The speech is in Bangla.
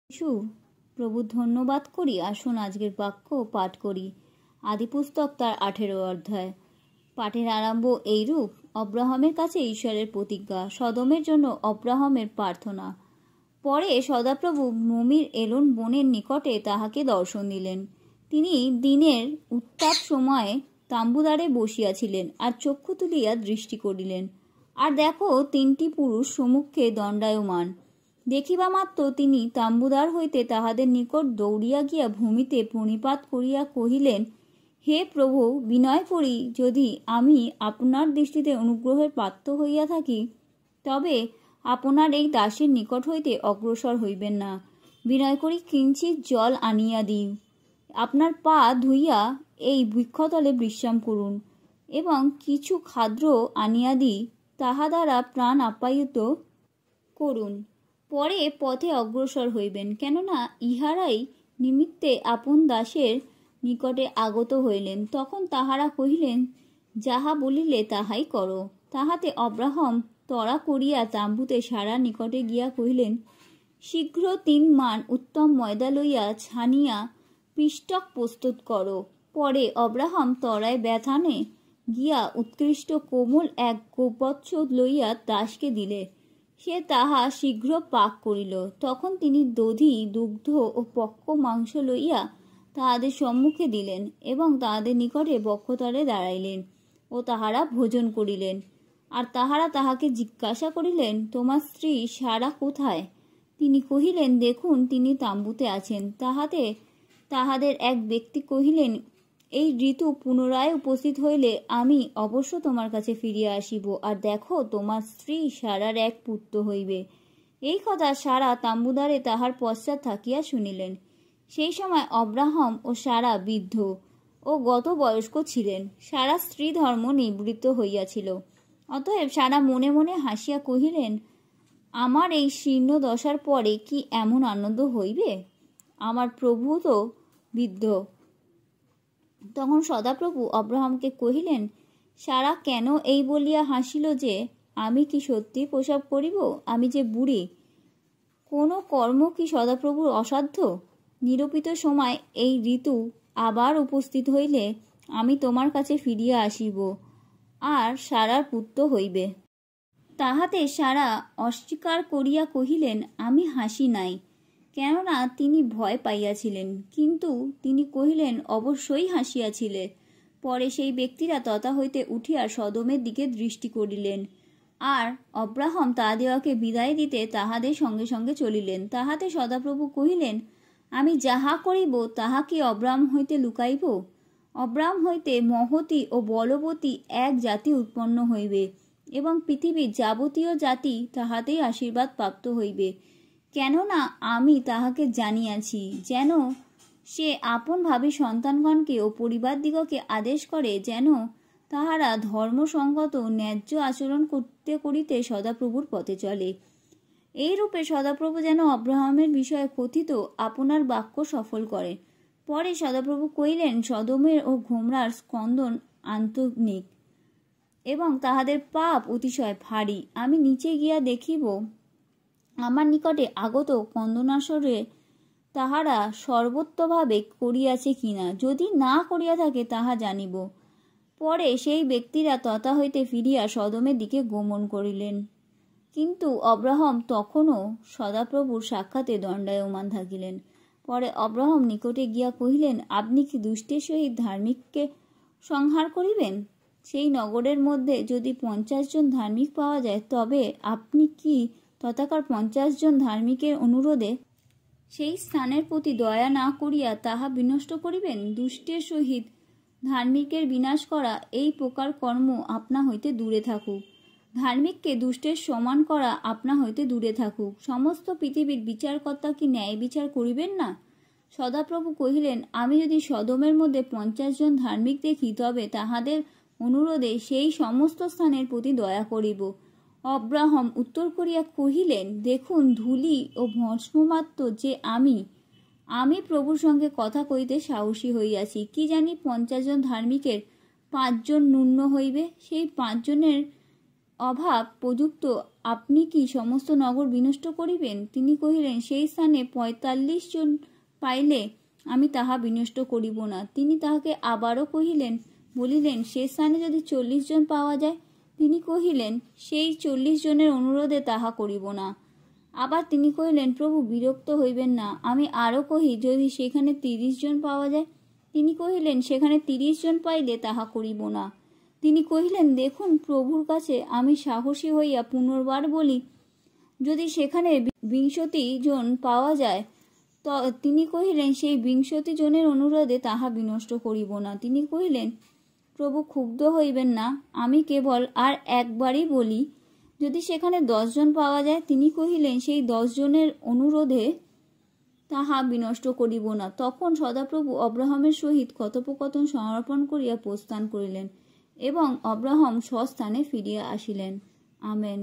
যিশু প্রভু ধন্যবাদ করি। আসুন আজকের বাক্য পাঠ করি। আদিপুস্তক তার 18 অধ্যায়। পাঠের আরম্ভ এইরূপ। অব্রাহামের কাছে ঈশ্বরের প্রতিজ্ঞা, সদমের জন্য অব্রাহামের প্রার্থনা। পরে সদাপ্রভু মমির এলোন বনের নিকটে তাহাকে দর্শন দিলেন। তিনি দিনের উত্তাপ সময়ে তাম্বুদ্বারে বসিয়াছিলেন, আর চক্ষু তুলিয়া দৃষ্টি করিলেন, আর দেখো 3টি পুরুষ সম্মুখে দণ্ডায়মান। দেখিবা মাত্র তিনি তাম্বুদ্বার হইতে তাহাদের নিকট দৌড়িয়া গিয়া ভূমিতে প্রণিপাত করিয়া কহিলেন, হে প্রভু, বিনয় করি, যদি আমি আপনার দৃষ্টিতে অনুগ্রহের পাত্র হইয়া থাকি, তবে আপনার এই দাসের নিকট হইতে অগ্রসর হইবেন না। বিনয় করি কিঞ্চিৎ জল আনিয়া দিই, আপনার পা ধুইয়া এই বৃক্ষতলে বিশ্রাম করুন, এবং কিছু খাদ্য আনিয়া দিই, তাহা দ্বারা প্রাণ আপ্যায়িত করুন। পরে পথে অগ্রসর হইবেন, কেননা ইহারাই নিমিত্তে আপন দাসের নিকটে আগত হইলেন। তখন তাহারা কহিলেন, যাহা বলিলে তাহাই করো। তাহাতে অব্রাহাম তড়া করিয়া তাম্বুতে সারার নিকটে গিয়া কহিলেন, শীঘ্র 3 মান উত্তম ময়দা লইয়া ছানিয়া পিষ্টক প্রস্তুত করো। পরে অব্রাহাম তড়ায় বেথানে গিয়া উৎকৃষ্ট কোমল এক গোবৎস লইয়া দাসকে দিলে। সে তাহা শীঘ্র পাক করিল। তখন তিনি দধি, দুগ্ধ ও পক্ক মাংস লইয়া তাহাদের সম্মুখে দিলেন, এবং তাহাদের নিকটে বক্ষতলে দাঁড়াইলেন, ও তাহারা ভোজন করিলেন। আর তাহারা তাহাকে জিজ্ঞাসা করিলেন, তোমার স্ত্রী সারা কোথায়? তিনি কহিলেন, দেখুন, তিনি তাম্বুতে আছেন। তাহাতে তাহাদের এক ব্যক্তি কহিলেন, এই ঋতু পুনরায় উপস্থিত হইলে আমি অবশ্য তোমার কাছে ফিরিয়া আসিব, আর দেখো, তোমার স্ত্রী সারার এক পুত্র হইবে। এই কথা সারা তাম্বুদ্বারে তাহার পশ্চাৎ থাকিয়া শুনিলেন। সেই সময় অব্রাহাম ও সারা বৃদ্ধ ও গত বয়স্ক ছিলেন। সারা স্ত্রী ধর্ম নিবৃত্ত হইয়াছিল। অতএব সারা মনে মনে হাসিয়া কহিলেন, আমার এই শীর্ণ দশার পরে কি এমন আনন্দ হইবে? আমার প্রভু তো বৃদ্ধ। তখন সদাপ্রভু অব্রাহামকে কহিলেন, সারা কেন এই বলিয়া হাসিল যে আমি কি সত্যি প্রসব করিব? আমি যে বুড়ি। কোনো কর্ম কি সদাপ্রভুর অসাধ্য? নিরূপিত সময় এই ঋতু আবার উপস্থিত হইলে আমি তোমার কাছে ফিরিয়া আসিব, আর সারার পুত্র হইবে। তাহাতে সারা অস্বীকার করিয়া কহিলেন, আমি হাসি নাই, কেননা তিনি ভয় পাইয়াছিলেন। কিন্তু তিনি কহিলেন, অবশ্যই হাসিয়াছিলে। পরে সেই ব্যক্তিরা তথা হইতে উঠিয়া সদমের দিকে দৃষ্টি করিলেন, আর অব্রাহাম তাহাদিগকে বিদায় দিতে তাহাদের সঙ্গে সঙ্গে চলিলেন। তাহাতে সদাপ্রভু কহিলেন, আমি যাহা করিব তাহা কি অব্রাহাম হইতে লুকাইব? অব্রাহাম হইতে মহতী ও বলবতী এক জাতি উৎপন্ন হইবে, এবং পৃথিবীর যাবতীয় জাতি তাহাতেই আশীর্বাদ প্রাপ্ত হইবে। কেননা আমি তাহাকে জানিয়াছি, যেন সে আপন ভাবী সন্তানগণকে ও পরিবারদিগকে আদেশ করে, যেন তাহারা ধর্মসঙ্গত ন্যায্য আচরণ করতে করিতে সদাপ্রভুর পথে চলে। এইরূপে সদাপ্রভু যেন অব্রাহামের বিষয়ে কথিত আপনার বাক্য সফল করেন। পরে সদাপ্রভু কহিলেন, সদমের ও গোমরার স্কন্দন আন্তনিক, এবং তাহাদের পাপ অতিশয় ভারী। আমি নিচে গিয়া দেখিব আমার নিকটে আগত কন্দনাসরে তাহারা সর্বত্রভাবে করিয়াছে কিনা। যদি না করিয়া থাকে তাহা জানিব। পরে সেই ব্যক্তিরা তথা হইতে ফিরিয়া সদমের দিকে গমন করিলেন। কিন্তু অব্রাহাম তখনও সদাপ্রভুর সাক্ষাতে দণ্ডায়মান থাকিলেন। পরে অব্রাহাম নিকটে গিয়া কহিলেন, আপনি কি দুষ্টের সহিত ধার্মিককে সংহার করিবেন? সেই নগরের মধ্যে যদি 50 জন ধার্মিক পাওয়া যায়, তবে আপনি কি তথাকার 50 জন ধার্মিকের অনুরোধে সেই স্থানের প্রতি দয়া না করিয়া তাহা বিনষ্ট করিবেন? দুষ্টের সহিত ধার্মিকের বিনাশ করা এই প্রকার কর্ম আপনা হইতে দূরে থাকুক। ধার্মিককে দুষ্টের সমান করা আপনা হইতে দূরে থাকুক। সমস্ত পৃথিবীর বিচারকর্তা কি ন্যায় বিচার করিবেন না? সদাপ্রভু কহিলেন, আমি যদি সদমের মধ্যে 50 জন ধার্মিক দেখি, তবে তাহাদের অনুরোধে সেই সমস্ত স্থানের প্রতি দয়া করিব। অব্রাহাম উত্তর করিয়া কহিলেন, দেখুন, ধূলি ও ভস্মমাত্র যে আমি প্রভুর সঙ্গে কথা কইতে সাহসী হইয়াছি। কি জানি 50 জন ধার্মিকের 5 জন ন্যূন হইবে। সেই 5 জনের অভাব প্রযুক্ত আপনি কি সমস্ত নগর বিনষ্ট করিবেন? তিনি কহিলেন, সেই স্থানে ৪৫ জন পাইলে আমি তাহা বিনষ্ট করিব না। তিনি তাহাকে আবারও বলিলেন, সে স্থানে যদি ৪০ জন পাওয়া যায়? তিনি কহিলেন, সেই ৪০ জনের অনুরোধে তাহা করিব না। আবার তিনি কহিলেন, প্রভু বিরক্ত হইবেন না, আমি আরও কহি, যদি সেখানে ৩০ জন পাওয়া যায়? তিনি কহিলেন, সেখানে ৩০ জন পাইলে তাহা করিব না। তিনি কহিলেন, দেখুন, প্রভুর কাছে আমি সাহসী হইয়া পুনর্বার বলি, যদি সেখানে ২০ জন পাওয়া যায়। তিনি কহিলেন, সেই ২০ জনের অনুরোধে তাহা বিনষ্ট করিব না। তিনি কহিলেন, প্রভু ক্ষুব্ধ হইবেন না, আমি কেবল আর একবারই বলি, যদি সেখানে ১০ জন পাওয়া যায়। তিনি কহিলেন, সেই ১০ জনের অনুরোধে তাহা বিনষ্ট করিব না। তখন সদাপ্রভু অব্রাহামের সহিত কথোপকথন সমাপন করিয়া প্রস্থান করিলেন এবং অব্রাহাম স্বস্থানে ফিরিয়া আসিলেন। আমেন।